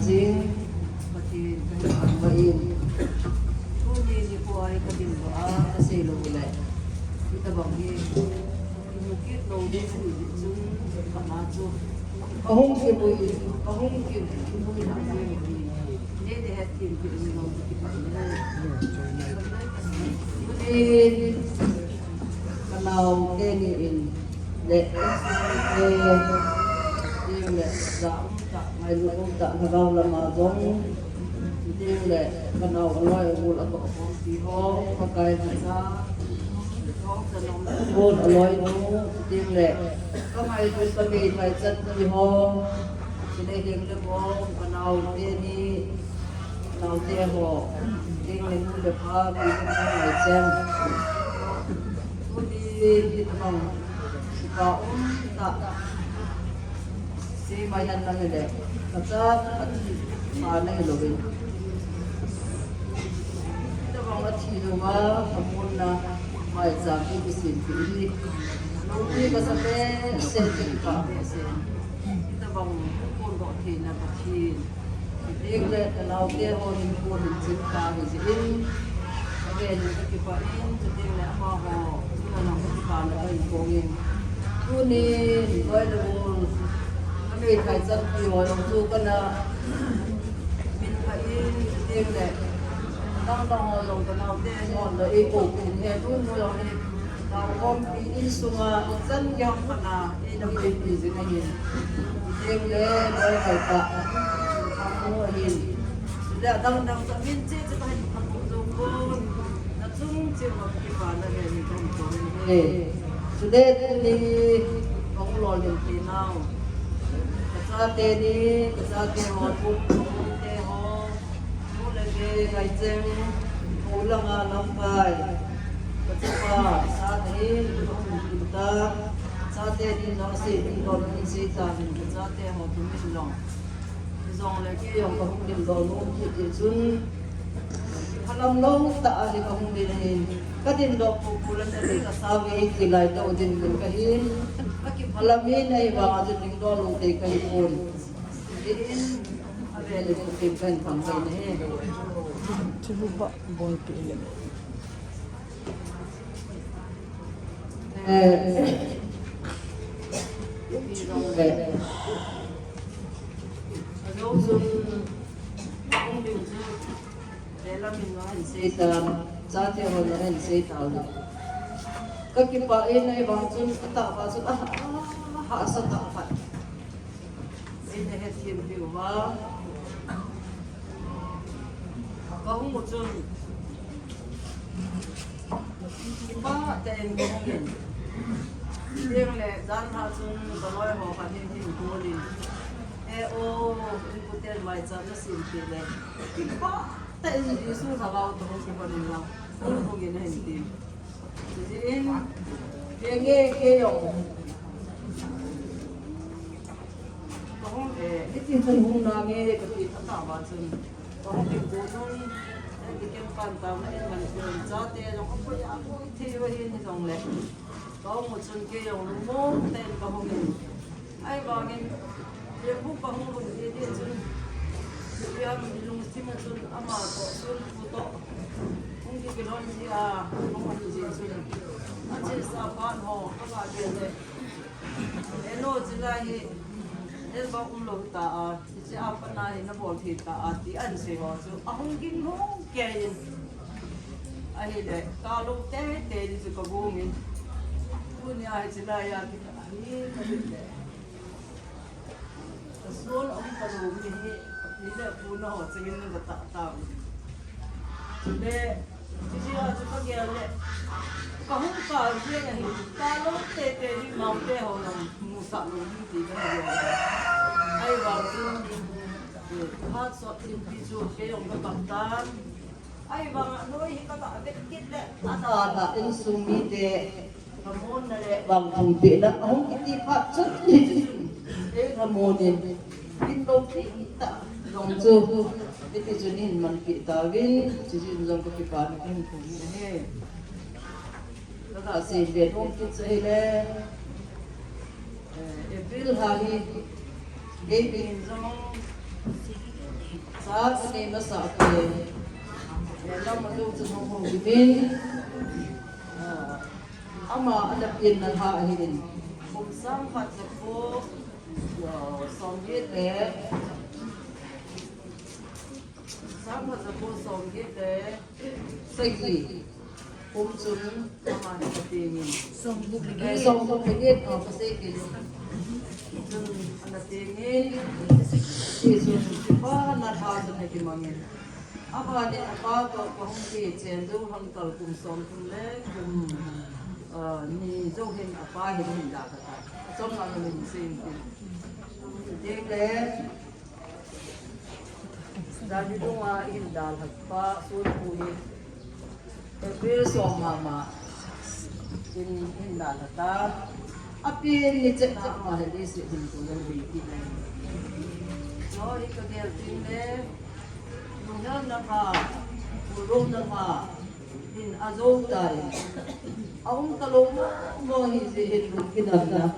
jing pati kan bain ni ni ko ay kadin ba kasi lo ulay kita bangi mukit lo di jun kamajo kahong ke boy kahong ke boy na ni de hat tin ke ni lo ki pa ni kalau ke ni in de le da ta mai lu ta na ga la ma dong tin le kalau loi u la ko ti ho ka kai sa buồn ở lối nó tiếng lệ có ngày tôi có bị phải chân đi ho thì đây tiếng được ho còn nào tiền đi nào tiền ho tiếng lên được ha bị cái này xem tôi đi bằng có tạ si mai ăn năng này thật ra mà này rồi tôi bằng là chỉ rồi mà không muốn là mai giảm cái bisin thì lúc có sao bé sẽ đi cả bé sẽ kita bang pun kok thina kecil jadi le kalau dia orang pun cinta izin oke jadi kipain jadi le apa ho kita nak kita nak ingin kuni koi dulu kami kai zat pi orang tu kena min kain jadi le đang lòng cái nào thế ngọn là ý cổ cùng nghe tôi mua lòng này nào con bị sung dân nhau phần nào đi đâu đi dưới này nhìn thêm cái đây phải tạ không mua nhìn để đang tập viên chế cho tôi học cũng dùng cô nó chung chiều học cái bản là mình không có này chủ đề thì không lo liền thế nào cái sao thế đi cái sao thế họ cũng ngày trên ngủ là năm bài và sa thế chúng ta sa thế đi nó sẽ đi còn đi sẽ ta sa thế họ cũng biết lòng dòng là cái dòng không điểm rồi luôn thì chúng halam long ta thì không đi này cái điểm đó cũng là cái sa về cái lại đâu điểm cái cái halam này và cái điểm đó luôn thì cái buồn về được tìm cần khoảng vậy này coba boy pilih giá theo hồi là hình xây tạo được các cái bà ấy này bằng chân tạo vào chân hạ sao tạo phải đây là hết tiền điều mà có một chân ba tiền một nghìn riêng là gian hạ chân có nói họ phải hình hình của đi ô cái tiền vài trăm nó xin tiền này ba tại vì số thằng nào tôi không có tiền nào không có hình tiền jadi dia nghe dòng không cái tiền thân hùng nào nghe cái tiền thằng nào mà chân không tiền cố thôi cái kiếm pan tao này mình giá tiền nó không có giá không thì vậy như dòng này có một chân kia dòng nó mốt tiền có không nghìn ai bảo nghìn tiền phúc có không được tiền chân vì mình dùng tiền chân ama có chân phụ không cái đó gì không phải gì chân anh chỉ sao pan họ các bạn biết đấy em nói chỉ là nên bao ông lục ta chỉ áp này nó bỏ thịt ta thì anh sẽ họ chứ ông kinh hông kẹn ai đấy ta lúc té té thì có bố mình bữa nay chỉ là ya thì cái đấy số ông ta lúc như thế là bố nó họ sẽ nghe nó ta ta để chỉ là chỉ có cái này có không có cái này ta lúc té té thì mau té họ làm mua sắm luôn thì cái này ai vào chung hát sọt thêm tí chút cái ông cái bằng tan ai vào nói cái bạn biết kết đấy anh ta in sung mi để tham môn này bằng thùng bị đó ông cái gì phát xuất gì để tham môn này in đâu thì ta dòng chưa cái gì cho nên mình bị ta cái chỉ dòng cái bạn cái thùng này đó là gì để ông cái gì đấy April hari cái bên trong sa ini masa ke dalam madu semua bimin ama ada pin nan ha hirin kum sang khat ko songgit le sang khat ko songgit le segi kum chun ama ni tingin song bugligit pasiki chun ana tingin Yesus pa na ha na ki mangin apa ni apa ko ko hong chen du hang kal kum som kum le kum ni zo hin apa hin da ka som na min sin ding le da ni do wa in dal ha pa su pu ni e so mama in dal ta api ni che na ma he di si hin ko le bi ki le Sorry ka gel tinle nungal na ka urong na ka in azog tayo aung talong mo hizihin nung kinagna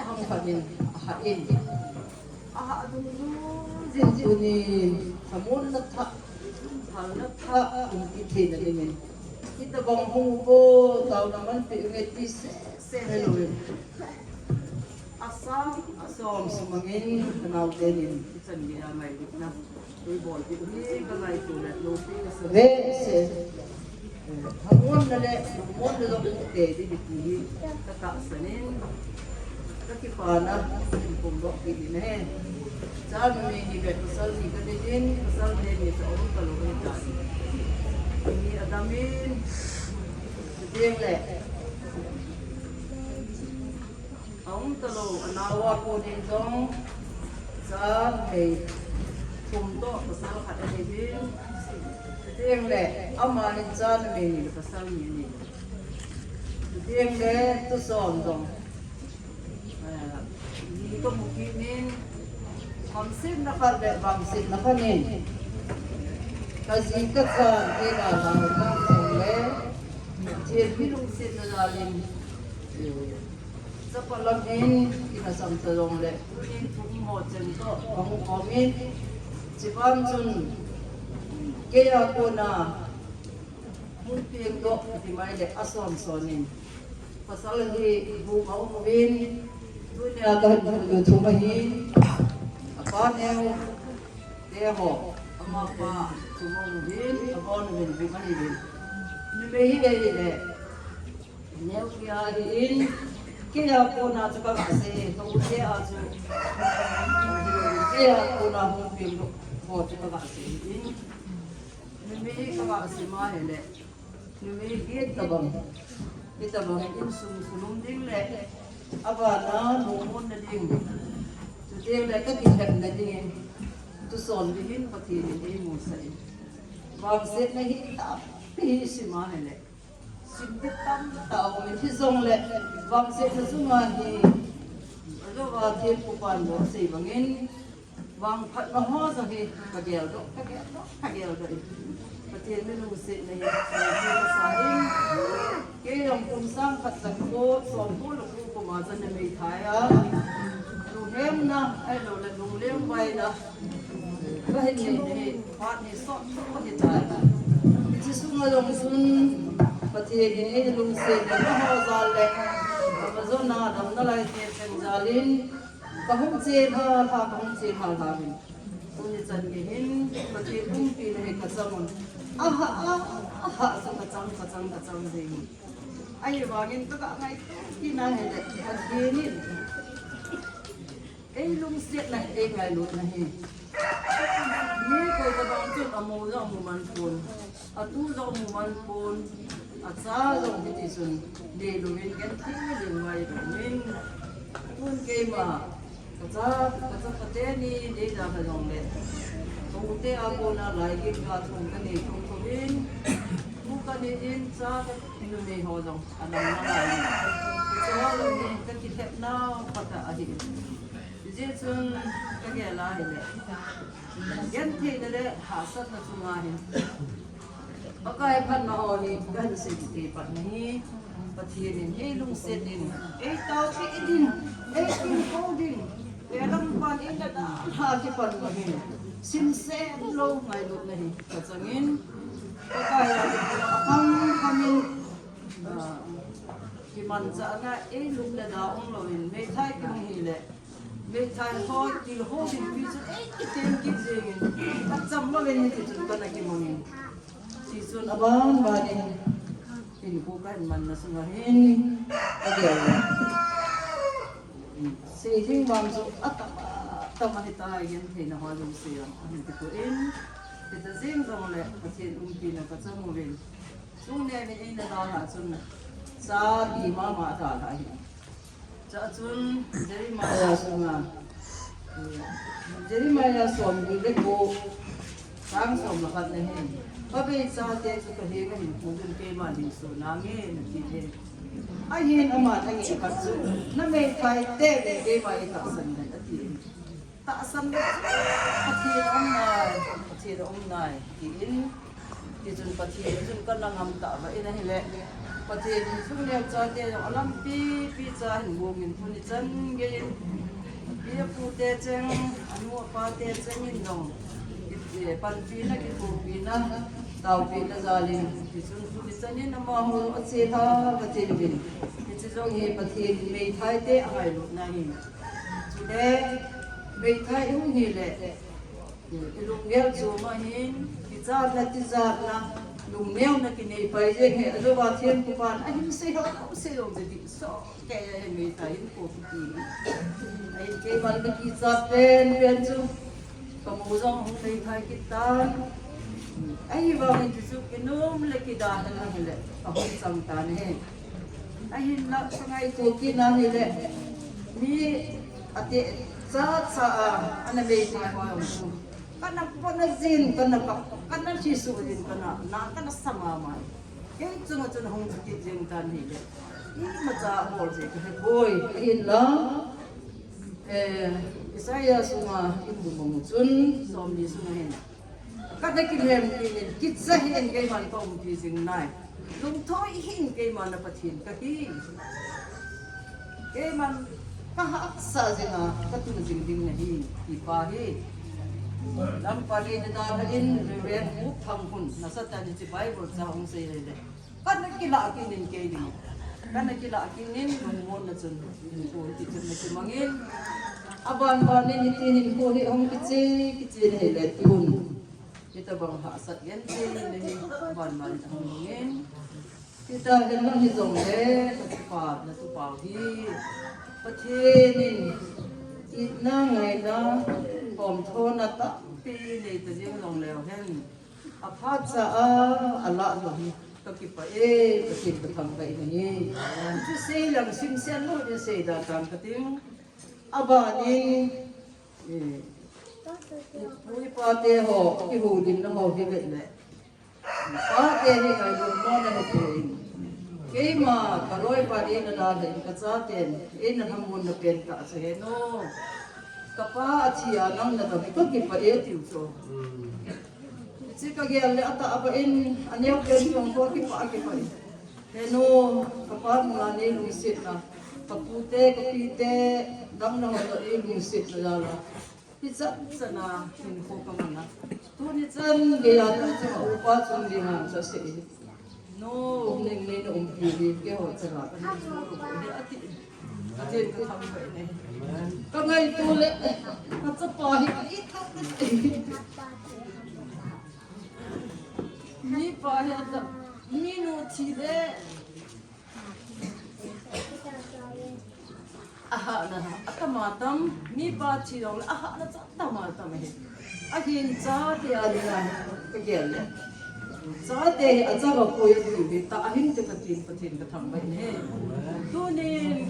hang kanin hain adung zinjunin hamun na ta hal na ta kung itin na limin kita bang hungpo tao naman piungetis seneluin asom sumangin kanal denin isan dia mai dikna bol ni galai tulat lopi sa ve se hamun nale mon do te di bikini taka sanin takipana kumbo kidine chan me ni be kusal ni kadin kusal de ni sa oru kalo ni ta ni adamin deng le ông talo anawa ko din dong sa hay tumto pasal hada hebin deng le ama ni chan me ni pasal ni deng le tu son dong ni ko mukinin hamsin na karde bangsin na kanin kazika ka ina na ng le bilong sin na lalim sa palamin kinasam talong le kunin mo chen to ang comment si Pamsun kaya ko na munting do di mai le asom sonin pasal di bu mau mawin dunia kan du tumahin apa neo deho ama pa tumong din abon bin bimani bin ni mehi le neo kya in kaya ko na sa kasi nung kaya aso kaya ko na humping mo sa kasi numi ka kasi mahele numi kita bang in sunung ding le aba na numon na ding to ding le ka kindak na ding to son dihin pati ni mo sa bang set na hita pi si mahele Sinditam tao min hisong le bang se na sumahi alo wa thiên ku pan lo sei bangin bang phat ma ho sa hi kagel do do patin min lu se na ya sa hin ke yong kum sang phat sa ko som pu lu ku ma san na mai thaya lu hem na ai lo la lu lem bai na ba hin ne phat ni so ko hi ta chi sunga dong sun pati ini lungsi dan mahal le Amazona dam na lai te chen jalin kahung che kahung che ha bin uni chan ge hin pati ung pi le ka samon aha sa ka chang ding ai wangin to ka ngai ki na he le adinin ei lungsi na ei ngai lut na hi ni ko ta bang chu amu zo mu man pun atu zo mu man pun at sa dong biti sun de lumin kan ting ling mai lumin pun ke ma katsa pateni de da ka dong le tong te ako na lai ki ka thong ka ni thong thobin mu ka ni in sa nu ne ho dong anam na lai sa lo ni ka ki thep na pata ahi je sun ka ge la le yan the le ha sat na sunga hin Pakai pan mahoni kan sedikit pan ni pathirin he lung sedin tau ti idin tin kodin kaya lang panin na hati pa naman sinsen lo ngay lut na hi kasangin kaya akang kami kimansa na luk na daong loin may thai kang hile may thai ho til ho din piso itin kizingin at samma len tisun ka na kimongin sisun abang banin pinbukan man na sungahin again sejing bangso at tamanita yan na halong siya ang tikuin kita sing samole pasin umpi na katsamulin sunne min na daw sun sa di mama ta lai sa sun Jeremiah som di ko sang som lakat na hin pabe sa te su ka he ka hin kung ke ma din so nangin ti ayin ama ang ikatsu na may kai te ke ma ikasan na ati taasan na pati om nai in jun pati jun kan lang ham ta ba ina hele pati su ne cha te alam pi cha hin wongin thuni chan ge Ia pute ceng anu apa te cengin dong. Pan pina ki pina tau pina zalim. Disun tulisannya nama hu atsela batin bin. Itu dong ye batin mei thai te agai lu nahi. Sude mei thai hu ni le. Ilung gel zo mahin kijar na tizar na lung neo na kinai pai je he alo ba thien ku pan ahim se ho se lo jadi so kaya mei thai ko ti. Ay kay man ki zaten penju pamuzang hong may thai kita ay ba mi tisu kinom le kidahan na hele ahong samtan he ay la sangay ko kinahile ni ate sa ana be ti ko kana panazin kana sisuin kana na kana samama kay tsunga hong kijeng tan hele ni macha hol je ke boy in la Isaya sunga ibu mengutun somni sunga hen. Kada kilem kinin kitsa hen kay man tong pising nai. Lung toy hin kay man napatin kahi. Kay man kahaksa singa katun jingding nahi ipahi. Lam pali na dalin reven upang hun nasata ni si Bible sa hong sayre. Kada kila kinin kay din. Karena kita akinin mengumon na sun ko titin na kumangin aban banin itinin ko hi ang kitse hele tun kita bang hasat yan ni aban banin ang mangin kita lang ni zongle patipad na tupahi patinin itna ngai na pom thon na ta pi ni ta jing zongle hen aphat sa ala lo Kakipa kakin katangkay na niya. Ito say lang, simsiyan mo din say datang kating abaning Pui pate ho, ihulin na ho, higit na. Pate hingay lumma na hitin. Kaya ma, karoy pa rin na natin katsatin, nahamon na penta sa heno. Kapa at siya nang natabi, kakipa ito. Si kagyal ata apain anyaw ken yung ko kipa heno kapag nga ni luisit na kapute kapite dang na ho luisit na lala pizza sana info ka mana tuni chan gaya ta upa chung dinga sa se no ning ne no umpili ke ho chara ni ati ko tham bai ne ka ngai tule ka chapahi ithak ni pahata minuti de aha na atamatam ni pa chidong aha na atamatam he ahin cha te alina kagel cha te achaga koyo ti ta ahin te katin patin ka thambai ne tu ne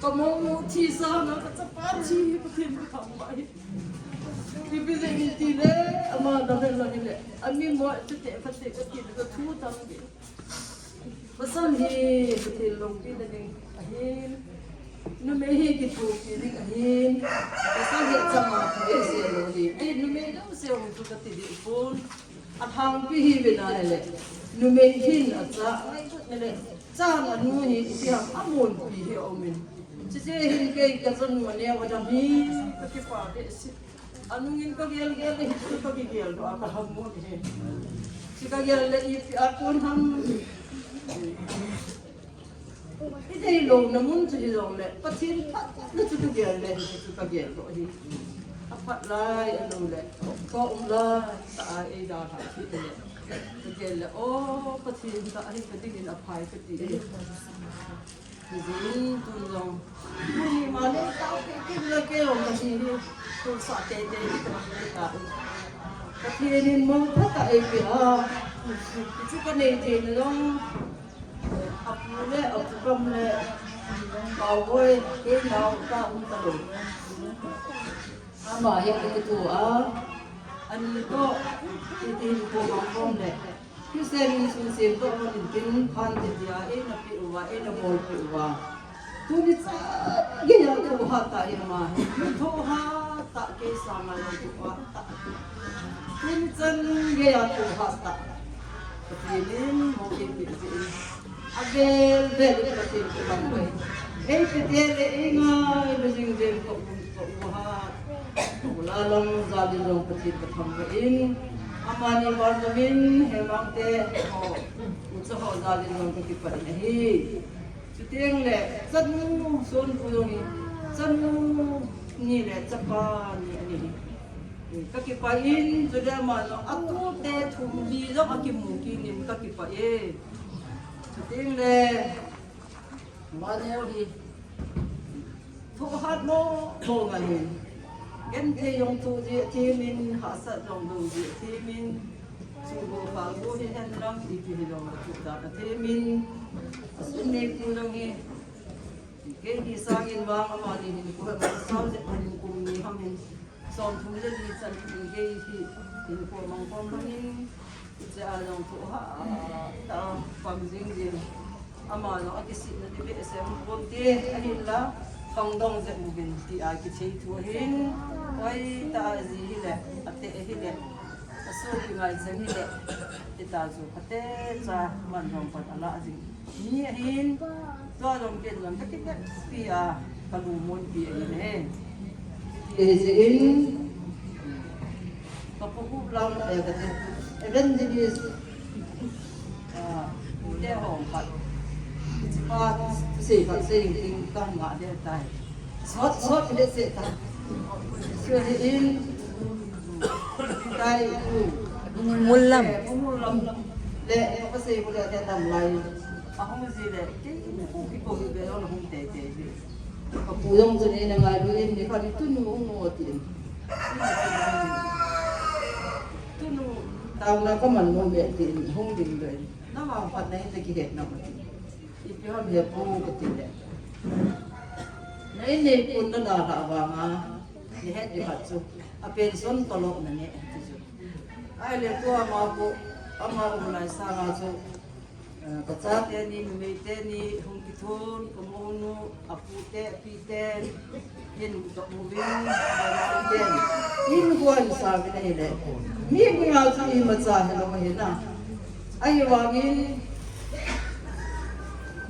kamu chi sa na chapa chi patin ka thambai Ibigay le, ama dahil lang nila. Ami mo tete pati ka tu tangi. Basan hi pati long pina ning ahin. Numehi kitu piling ahin. Basan hi sama ese lo hi. Numehi daw siya mo tu kati di pun. At hang pihi binale. Numehin at sa ay nile. Sa anu hi siya amon pihi omin. Cici hin ke kasan mania macam ni kekipa de anungin ka gel itu ka gel do akal hamu ni. Sika gel le i akun ham. Ide lo namun tu lo le patin pat na tu gel le tu ka gel do hi. Apa lai anu le ko la ta ai da ha ti le. Gel le oh patin ta ai patin in apai patin. Jadi tolong, ini mana tahu kita kira orang sini tu sate jadi kita. Tapi ini mau tak apa? Itu kan ini tolong apa le, apa kamu le, kau boleh kau tak tahu. Ama yang itu anu tu itu pun le. Kisah sunsel tu orang mungkin kan dia napi uwa, bol uwa. Tu ni gaya tu hata irma, tu hata kisah malam tu hata. Tu ni gaya tu hata. Kemudian mungkin begini. Agel betul tu bangkai. Kemudian ingat bersing dem tu uwa. Ulalang jadi dong kecil bertambah amani bardamin hemang te ho utsaho dalin ng kakipar nahi sutieng le sanu son puyong sanu ni le chapa ni ani kakipain sudah mano aku te thumbi lo akimuki nim kakipae sutieng le maneo hi thohat mo ho ngahin Gente yang tu je temin hasad dong dong je temin sungguh bagus ni hendak itu hilang kita temin sunni pulang ni kendi sangin bang amani ni ko masal je hukum ni hamin som tu je ni san ni ke ini ko mang ni ja dong tu ha ta pamjing je amano akisit na dibe sem bonte ahilla Kangdong je mungkin ti aki cei tuhin, koi ta azi hile, ate hile, asu kingai jeng hile, kita ju ate ca mandong pat ala azi. Ni hin, tua dong ken lam ketika pia kalumun pia ini. Izin, kapuku lang kate, even jenis, dia hong pat. Cepat sifat sering kan nggak ada tay. Sot dia setan. Suhin tay Mulam. Mulam. Le apa sih boleh ada tamlai. Aku mesti le. Kiko belon hong tete. Kapuyong tu ni nangaluin ni kan itu nungu tin. Tunu tahu nak kaman mau betin hong din le. Nama apa naik lagi het nama. Ipihan dia pun ketidak. Nah ini pun dah abang ni het dihatsu. Apa son tolok nani itu. Ay le tu ama mulai sangat tu. Kacat ni memete ni hongkitun kemunu apute piten hin untuk moving dan ini bukan sahaja ni le. Ni punya tu ini macam hello mahina. Ayo wangin.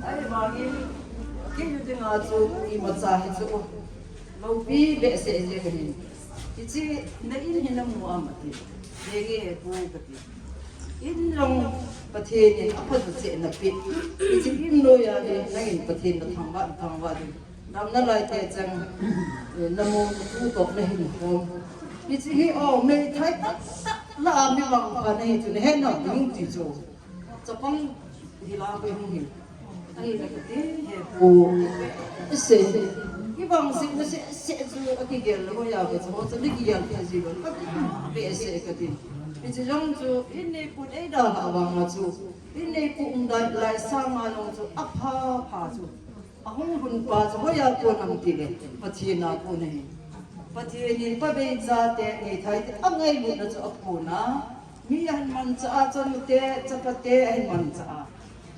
Ay bagin kini dengan tu imat itu lobi bese je ni. Ici na ini hendak muamat ni. Degi pukati. In long patin apa tu cek napit. Ici in lo ya ni nangin patin thangwa ni. Nam na lai te chang namu tu tok na hin ko. Ici hi oh me thai la mi bang pa nei tu ne hen no yung ti jo. Chapang hila pe hung hi. Ay nakati po ise ibang sing na se ju akigel ko ya ko so ligiyal ka jiban pese kati ije jong ju inni put ai da awang ju inni pu undai lai sama long ju apha pha ju ahung hun pa ju ya ko nam ti le pachina ko nei pachini pa be za te nei thai angai bu na ju apuna mi han man cha chan te chapate ai man cha